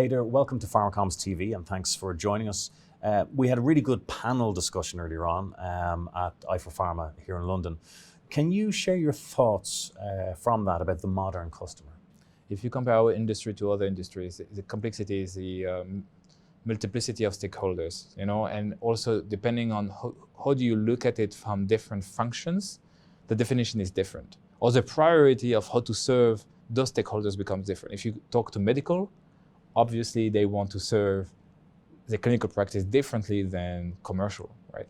Haider, welcome to Pharmacomms TV and thanks for joining us. We had a really good panel discussion earlier on at Pharma here in London. Can you share your thoughts from that about the modern customer? If you compare our industry to other industries, the complexity is the multiplicity of stakeholders, and also depending on how do you look at it from different functions, the definition is different. Or the priority of how to serve those stakeholders becomes different. If you talk to medical, obviously they want to serve the clinical practice differently than commercial, right?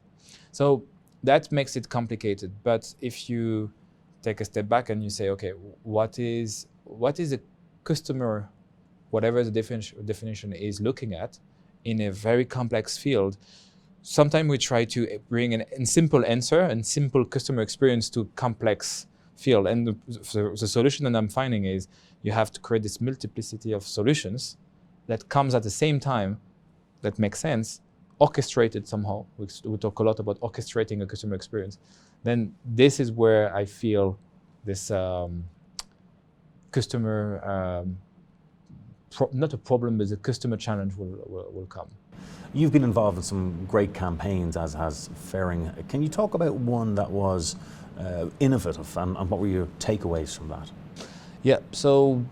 So that makes it complicated. But if you take a step back and you say, okay, what is a customer, whatever the definition is, looking at in a very complex field, sometimes we try to bring a simple answer and simple customer experience to complex field. And the solution that I'm finding is you have to create this multiplicity of solutions that comes at the same time, that makes sense, orchestrated somehow. We talk a lot about orchestrating a customer experience. Then this is where I feel this customer, not a problem, but the customer challenge will come. You've been involved in some great campaigns, as has Ferring. Can you talk about one that was innovative and what were your takeaways from that? Yeah, so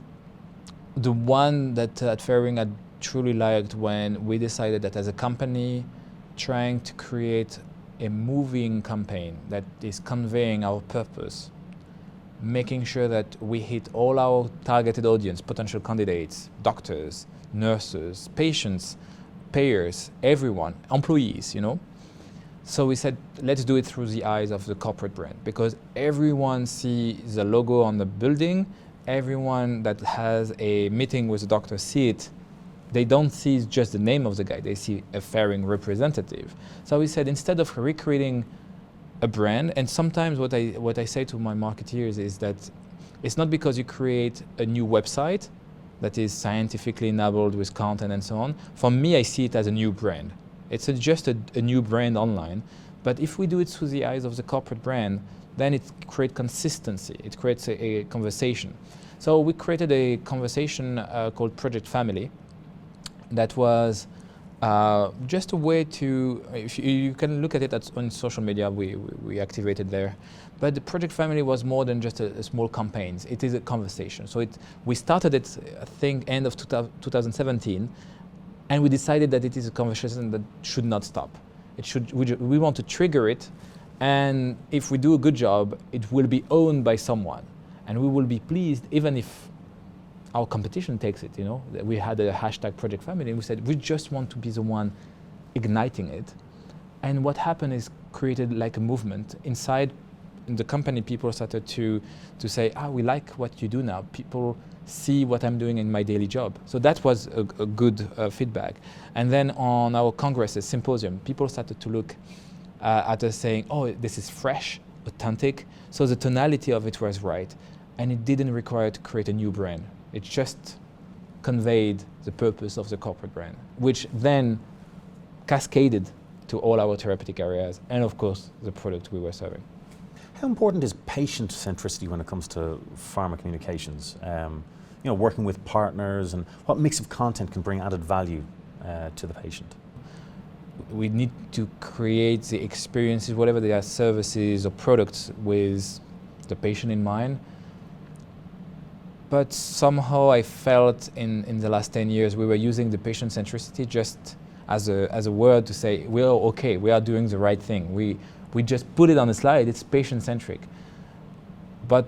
the one that at Ferring I truly liked when we decided that as a company trying to create a moving campaign that is conveying our purpose, making sure that we hit all our targeted audience, potential candidates, doctors, nurses, patients, payers, everyone, employees, So we said, let's do it through the eyes of the corporate brand, because everyone sees the logo on the building, everyone that has a meeting with the doctor see it. They don't see just the name of the guy, they see a Ferring representative. So we said, instead of recreating a brand, and sometimes what I say to my marketeers is that it's not because you create a new website that is scientifically enabled with content and so on. For me, I see it as a new brand. It's just a new brand online. But if we do it through the eyes of the corporate brand, then it creates consistency. It creates a conversation. So we created a conversation called Project Family that was just a way to, if you can look at it on social media, we activated there. But the Project Family was more than just a small campaigns. It is a conversation. So we started it, I think, end of 2017, and we decided that it is a conversation that should not stop. We want to trigger it, and if we do a good job, it will be owned by someone, and we will be pleased even if our competition takes it. We had a hashtag Project Family, and we said we just want to be the one igniting it. And what happened is created like a movement inside the company. People started to say, we like what you do now. People see what I'm doing in my daily job. So that was a good feedback. And then on our congresses, symposium, people started to look at us saying, this is fresh, authentic. So the tonality of it was right. And it didn't require to create a new brand. It just conveyed the purpose of the corporate brand, which then cascaded to all our therapeutic areas and, of course, the product we were serving. How important is patient centricity when it comes to pharma communications? Working with partners, and what mix of content can bring added value to the patient? We need to create the experiences, whatever they are, services or products, with the patient in mind. But somehow I felt in the last 10 years we were using the patient centricity just as a word to say we are okay, we are doing the right thing. We just put it on a slide, it's patient-centric. But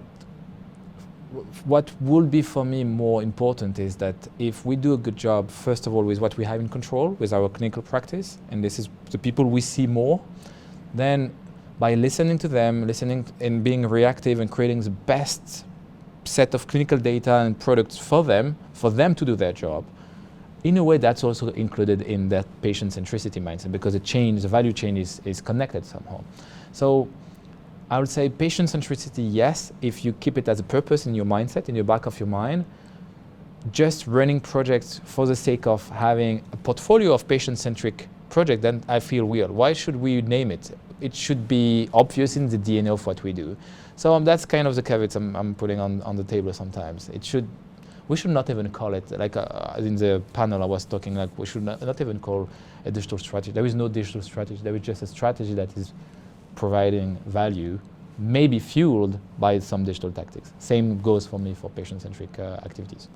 what would be for me more important is that if we do a good job, first of all, with what we have in control, with our clinical practice, and this is the people we see more, then by listening to them, listening and being reactive and creating the best set of clinical data and products for them to do their job, in a way that's also included in that patient-centricity mindset, because the value chain is connected somehow. So I would say patient-centricity, yes, if you keep it as a purpose in your mindset, in your back of your mind. Just running projects for the sake of having a portfolio of patient-centric projects, then I feel weird. Why should we name it? It should be obvious in the DNA of what we do. So that's kind of the caveats I'm putting on the table sometimes. we should not even call it, like in the panel I was talking, like we should not even call a digital strategy. There is no digital strategy. There is just a strategy that is providing value, maybe fueled by some digital tactics. Same goes for me for patient-centric activities.